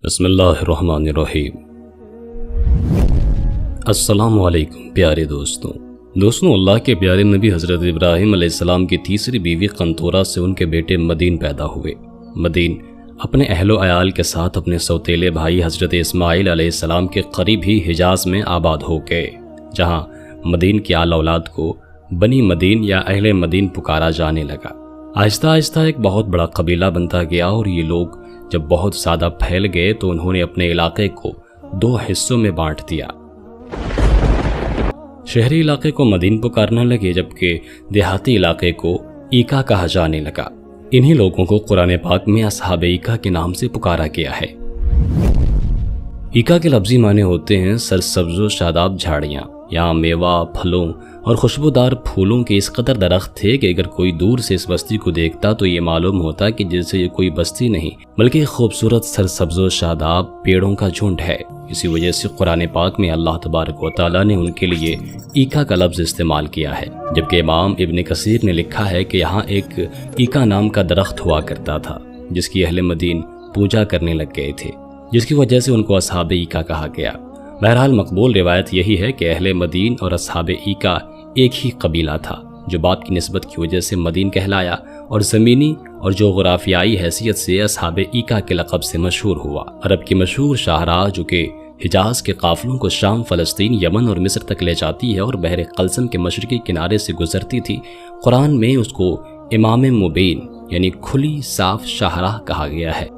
بسم اللہ الرحمن الرحیم۔ السلام علیکم پیارے دوستوں، اللہ کے پیارے نبی حضرت ابراہیم علیہ السلام کی تیسری بیوی قنطورہ سے ان کے بیٹے مدین پیدا ہوئے۔ مدین اپنے اہل و عیال کے ساتھ اپنے سوتیلے بھائی حضرت اسماعیل علیہ السلام کے قریب ہی حجاز میں آباد ہو گئے، جہاں مدین کی آل اولاد کو بنی مدین یا اہل مدین پکارا جانے لگا۔ آہستہ آہستہ ایک بہت بڑا قبیلہ بنتا گیا، اور یہ لوگ جب بہت زیادہ پھیل گئے تو انہوں نے اپنے علاقے کو 2 حصوں میں بانٹ دیا۔ شہری علاقے کو مدین پکارنے لگے، جبکہ دیہاتی علاقے کو ایکا کہا جانے لگا۔ انہی لوگوں کو قرآن پاک میں اصحاب ایکا کے نام سے پکارا گیا ہے۔ ایکا کے لفظی معنی ہوتے ہیں سرسبز و شاداب جھاڑیاں۔ یہاں میوہ، پھلوں اور خوشبودار پھولوں کے اس قدر درخت تھے کہ اگر کوئی دور سے اس بستی کو دیکھتا تو یہ معلوم ہوتا کہ جیسے یہ کوئی بستی نہیں بلکہ ایک خوبصورت سرسبز و شاداب پیڑوں کا جھنڈ ہے۔ اسی وجہ سے قرآن پاک میں اللہ تبارک و تعالیٰ نے ان کے لیے ایکا کا لفظ استعمال کیا ہے، جبکہ امام ابن کثیر نے لکھا ہے کہ یہاں ایک ایکا نام کا درخت ہوا کرتا تھا جس کی اہل مدین پوجا کرنے لگ گئے تھے، جس کی وجہ سے ان کو اصحاب ایکا کہا گیا۔ بہرحال مقبول روایت یہی ہے کہ اہل مدین اور اصحاب ایکا ایک ہی قبیلہ تھا، جو باپ کی نسبت کی وجہ سے مدین کہلایا اور زمینی اور جغرافیائی حیثیت سے اصحاب ایکا کے لقب سے مشہور ہوا۔ عرب کی مشہور شاہراہ جو کہ حجاز کے قافلوں کو شام، فلسطین، یمن اور مصر تک لے جاتی ہے اور بحر قلزم کے مشرقی کنارے سے گزرتی تھی، قرآن میں اس کو امام مبین یعنی کھلی صاف شاہراہ کہا گیا ہے۔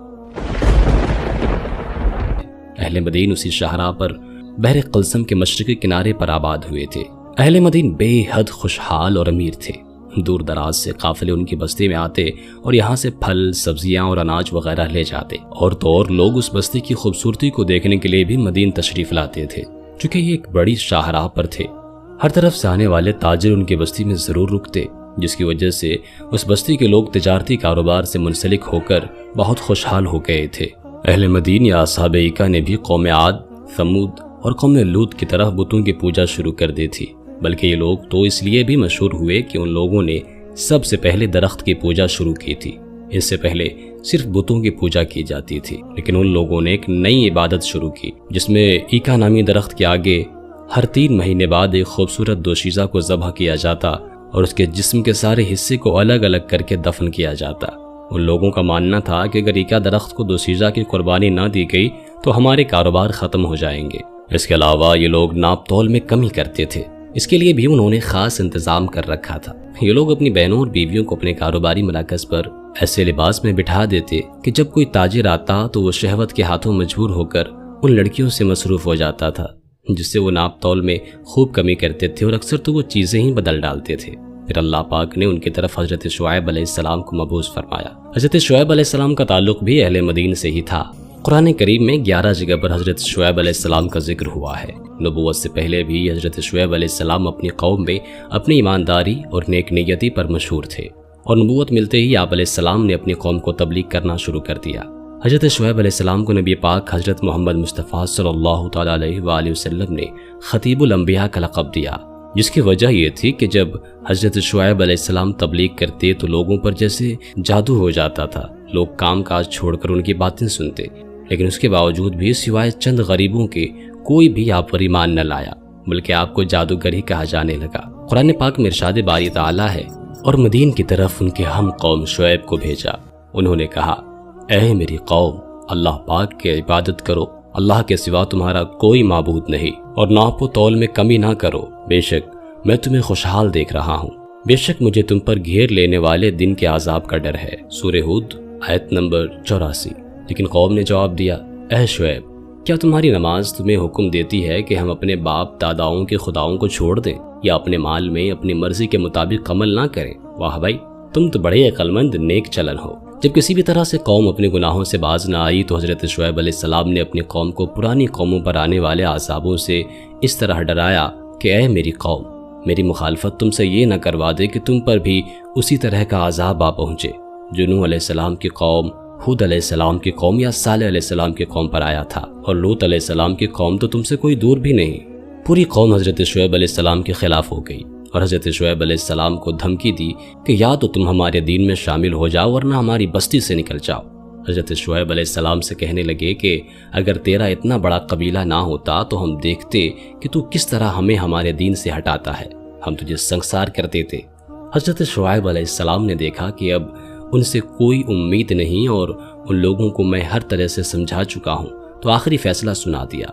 اہل مدین اسی شاہراہ پر بحر قلزم کے مشرقی کنارے پر آباد ہوئے تھے۔ اہل مدین بے حد خوشحال اور امیر تھے۔ دور دراز سے قافلے ان کی بستی میں آتے اور یہاں سے پھل، سبزیاں اور اناج وغیرہ لے جاتے، اور تو اور لوگ اس بستی کی خوبصورتی کو دیکھنے کے لیے بھی مدین تشریف لاتے تھے، چونکہ یہ ایک بڑی شاہراہ پر تھے۔ ہر طرف سے آنے والے تاجر ان کی بستی میں ضرور رکتے، جس کی وجہ سے اس بستی کے لوگ تجارتی کاروبار سے منسلک ہو کر بہت خوشحال ہو گئے تھے۔ اہل مدین یا اصحاب ایکا نے بھی قوم عاد، ثمود اور قوم لوط کی طرح بتوں کی پوجا شروع کر دی تھی، بلکہ یہ لوگ تو اس لیے بھی مشہور ہوئے کہ ان لوگوں نے سب سے پہلے درخت کی پوجا شروع کی تھی۔ اس سے پہلے صرف بتوں کی پوجا کی جاتی تھی، لیکن ان لوگوں نے ایک نئی عبادت شروع کی جس میں ایکا نامی درخت کے آگے ہر 3 مہینے بعد ایک خوبصورت دوشیزہ کو ذبح کیا جاتا اور اس کے جسم کے سارے حصے کو الگ الگ کر کے دفن کیا جاتا۔ ان لوگوں کا ماننا تھا کہ اگر ایکا درخت کو دوشیزہ کی قربانی نہ دی گئی تو ہمارے کاروبار ختم ہو جائیں گے۔ اس کے علاوہ یہ لوگ ناپ تول میں کمی کرتے تھے، اس کے لیے بھی انہوں نے خاص انتظام کر رکھا تھا۔ یہ لوگ اپنی بہنوں اور بیویوں کو اپنے کاروباری مراکز پر ایسے لباس میں بٹھا دیتے کہ جب کوئی تاجر آتا تو وہ شہوت کے ہاتھوں مجبور ہو کر ان لڑکیوں سے مصروف ہو جاتا تھا، جس سے وہ ناپ تول میں خوب کمی کرتے تھے، اور اکثر تو وہ چیزیں ہی بدل ڈالتے تھے۔ پھر اللہ پاک نے ان کی طرف حضرت شعیب علیہ السلام کو مبعوث فرمایا۔ حضرت شعیب علیہ السلام کا تعلق بھی اہل مدین سے ہی تھا۔ قرآن کریم میں 11 جگہ پر حضرت شعیب علیہ السلام کا ذکر ہوا ہے۔ نبوت سے پہلے بھی حضرت شعیب علیہ السلام اپنی قوم میں اپنی ایمانداری اور نیک نیتی پر مشہور تھے، اور نبوت ملتے ہی آپ علیہ السلام نے اپنی قوم کو تبلیغ کرنا شروع کر دیا۔ حضرت شعیب علیہ السلام کو نبی پاک حضرت محمد مصطفیٰ صلی اللہ تعالیٰ علیہ وآلہ وسلم نے خطیب الانبیاء کا لقب دیا، جس کی وجہ یہ تھی کہ جب حضرت شعیب علیہ السلام تبلیغ کرتے تو لوگوں پر جیسے جادو ہو جاتا تھا۔ لوگ کام کاج چھوڑ کر ان کی باتیں سنتے، لیکن اس کے باوجود بھی سوائے چند غریبوں کے کوئی بھی آپ پر ایمان نہ لایا، بلکہ آپ کو جادوگر ہی کہا جانے لگا۔ قرآن پاک میں ارشاد باری تعالیٰ ہے، اور مدین کی طرف ان کے ہم قوم شعیب کو بھیجا۔ انہوں نے کہا، اے میری قوم، اللہ پاک کی عبادت کرو، اللہ کے سوا تمہارا کوئی معبود نہیں، اور ناپ و تول میں کمی نہ کرو۔ بے شک میں تمہیں خوشحال دیکھ رہا ہوں، بے شک مجھے تم پر گھیر لینے والے دن کے عذاب کا ڈر ہے۔ سورہ ہود آیت نمبر 84۔ لیکن قوم نے جواب دیا، اے شعیب، کیا تمہاری نماز تمہیں حکم دیتی ہے کہ ہم اپنے باپ داداؤں کے خداؤں کو چھوڑ دیں یا اپنے مال میں اپنی مرضی کے مطابق عمل نہ کریں؟ واہ بھائی، تم تو بڑے عقل مند نیک چلن ہو۔ جب کسی بھی طرح سے قوم اپنے گناہوں سے باز نہ آئی تو حضرت شعیب علیہ السلام نے اپنی قوم کو پرانی قوموں پر آنے والے عذابوں سے اس طرح ڈرایا کہ اے میری قوم، میری مخالفت تم سے یہ نہ کروا دے کہ تم پر بھی اسی طرح کا عذاب آ پہنچے جو نوح علیہ السلام کی قوم، ہود علیہ السلام کی قوم یا صالح علیہ السلام کی قوم پر آیا تھا، اور لوط علیہ السلام کی قوم تو تم سے کوئی دور بھی نہیں۔ پوری قوم حضرت شعیب علیہ السلام کے خلاف ہو گئی اور حضرت شعیب علیہ السلام کو دھمکی دی کہ یا تو تم ہمارے دین میں شامل ہو جاؤ ورنہ ہماری بستی سے نکل جاؤ۔ حضرت شعیب علیہ السلام سے کہنے لگے کہ اگر تیرا اتنا بڑا قبیلہ نہ ہوتا تو ہم دیکھتے کہ تو کس طرح ہمیں ہمارے دین سے ہٹاتا ہے، ہم تجھے سنگسار کرتے تھے۔ حضرت شعیب علیہ السلام نے دیکھا کہ اب ان سے کوئی امید نہیں اور ان لوگوں کو میں ہر طرح سے سمجھا چکا ہوں، تو آخری فیصلہ سنا دیا،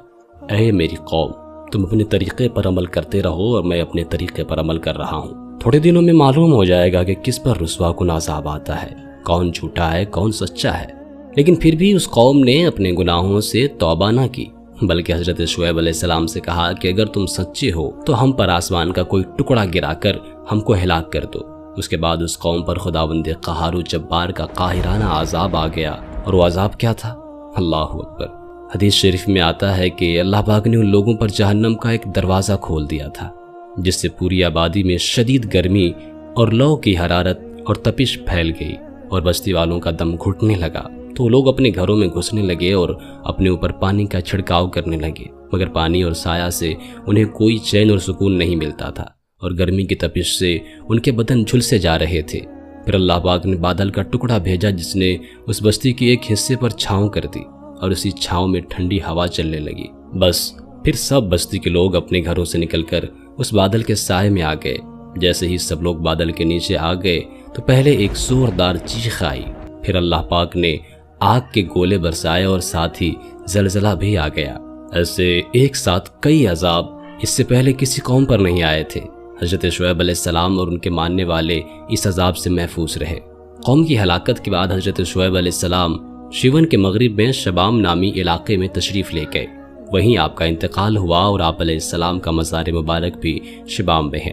اے میری قوم، تم اپنے طریقے پر عمل کرتے رہو اور میں اپنے طریقے پر عمل کر رہا ہوں۔ تھوڑے دنوں میں معلوم ہو جائے گا کہ کس پر رسوا کن عذاب آتا ہے، کون جھوٹا ہے کون سچا ہے۔ لیکن پھر بھی اس قوم نے اپنے گناہوں سے توبہ نہ کی، بلکہ حضرت شعیب علیہ السلام سے کہا کہ اگر تم سچے ہو تو ہم پر آسمان کا کوئی ٹکڑا گرا کر ہم کو ہلاک کر دو۔ اس کے بعد اس قوم پر خداوند قہار و جبار کا قاہرانہ عذاب آ گیا، اور وہ عذاب کیا تھا؟ اللہ اکبر۔ حدیث شریف میں آتا ہے کہ اللہ پاک نے ان لوگوں پر جہنم کا ایک دروازہ کھول دیا تھا، جس سے پوری آبادی میں شدید گرمی اور لو کی حرارت اور تپش پھیل گئی، اور بستی والوں کا دم گھٹنے لگا، تو لوگ اپنے گھروں میں گھسنے لگے اور اپنے اوپر پانی کا چھڑکاؤ کرنے لگے، مگر پانی اور سایہ سے انہیں کوئی چین اور سکون نہیں ملتا تھا، اور گرمی کی تپش سے ان کے بدن جھلسے جا رہے تھے۔ پھر اللہ پاک نے بادل کا ٹکڑا بھیجا جس نے اس بستی کی ایک حصے پر چھاؤں کر دی، اور اسی چھاؤں میں ٹھنڈی ہوا چلنے لگی۔ بس پھر سب بستی کے لوگ اپنے گھروں سے نکل کر اس بادل کے سائے میں آ گئے۔ جیسے ہی سب لوگ بادل کے نیچے آ گئے تو پہلے ایک زوردار چیخ آئی، پھر اللہ پاک نے آگ کے گولے برسائے اور ساتھ ہی زلزلہ بھی آ گیا۔ ایسے ایک ساتھ کئی عذاب اس سے پہلے کسی قوم پر نہیں آئے تھے۔ حضرت شعیب علیہ السلام اور ان کے ماننے والے اس عذاب سے محفوظ رہے۔ قوم کی ہلاکت کے بعد حضرت شعیب علیہ السلام شیون کے مغرب میں شبام نامی علاقے میں تشریف لے گئے۔ وہیں آپ کا انتقال ہوا اور آپ علیہ السلام کا مزار مبارک بھی شبام میں ہے۔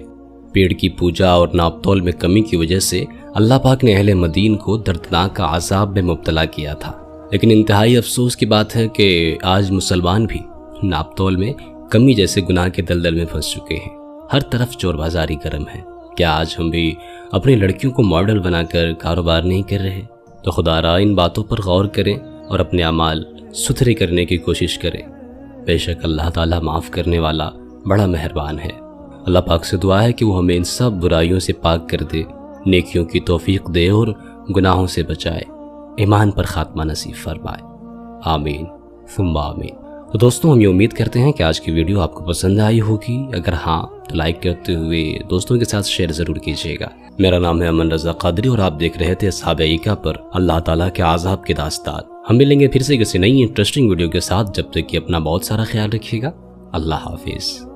پیڑ کی پوجا اور ناپ تول میں کمی کی وجہ سے اللہ پاک نے اہل مدین کو دردناک عذاب میں مبتلا کیا تھا، لیکن انتہائی افسوس کی بات ہے کہ آج مسلمان بھی ناپ تول میں کمی جیسے گناہ کے دلدل میں پھنس چکے ہیں۔ ہر طرف چور بازاری گرم ہے۔ کیا آج ہم بھی اپنی لڑکیوں کو ماڈل بنا کر کاروبار نہیں کر رہے؟ تو خدا را ان باتوں پر غور کریں اور اپنے اعمال ستھرے کرنے کی کوشش کریں۔ بے شک اللہ تعالیٰ معاف کرنے والا بڑا مہربان ہے۔ اللہ پاک سے دعا ہے کہ وہ ہمیں ان سب برائیوں سے پاک کر دے، نیکیوں کی توفیق دے اور گناہوں سے بچائے، ایمان پر خاتمہ نصیب فرمائے، آمین ثم آمین۔ تو دوستوں، ہم یہ امید کرتے ہیں کہ آج کی ویڈیو آپ کو پسند آئی ہوگی۔ اگر ہاں تو لائک کرتے ہوئے دوستوں کے ساتھ شیئر ضرور کیجیے گا۔ میرا نام ہے امن رضا قادری اور آپ دیکھ رہے تھے اصحاب ایکا پر اللہ تعالیٰ کے عذاب کی داستان۔ ہم ملیں گے پھر سے کسی نئی انٹرسٹنگ ویڈیو کے ساتھ، جب تک کہ اپنا بہت سارا خیال رکھیے گا۔ اللہ حافظ۔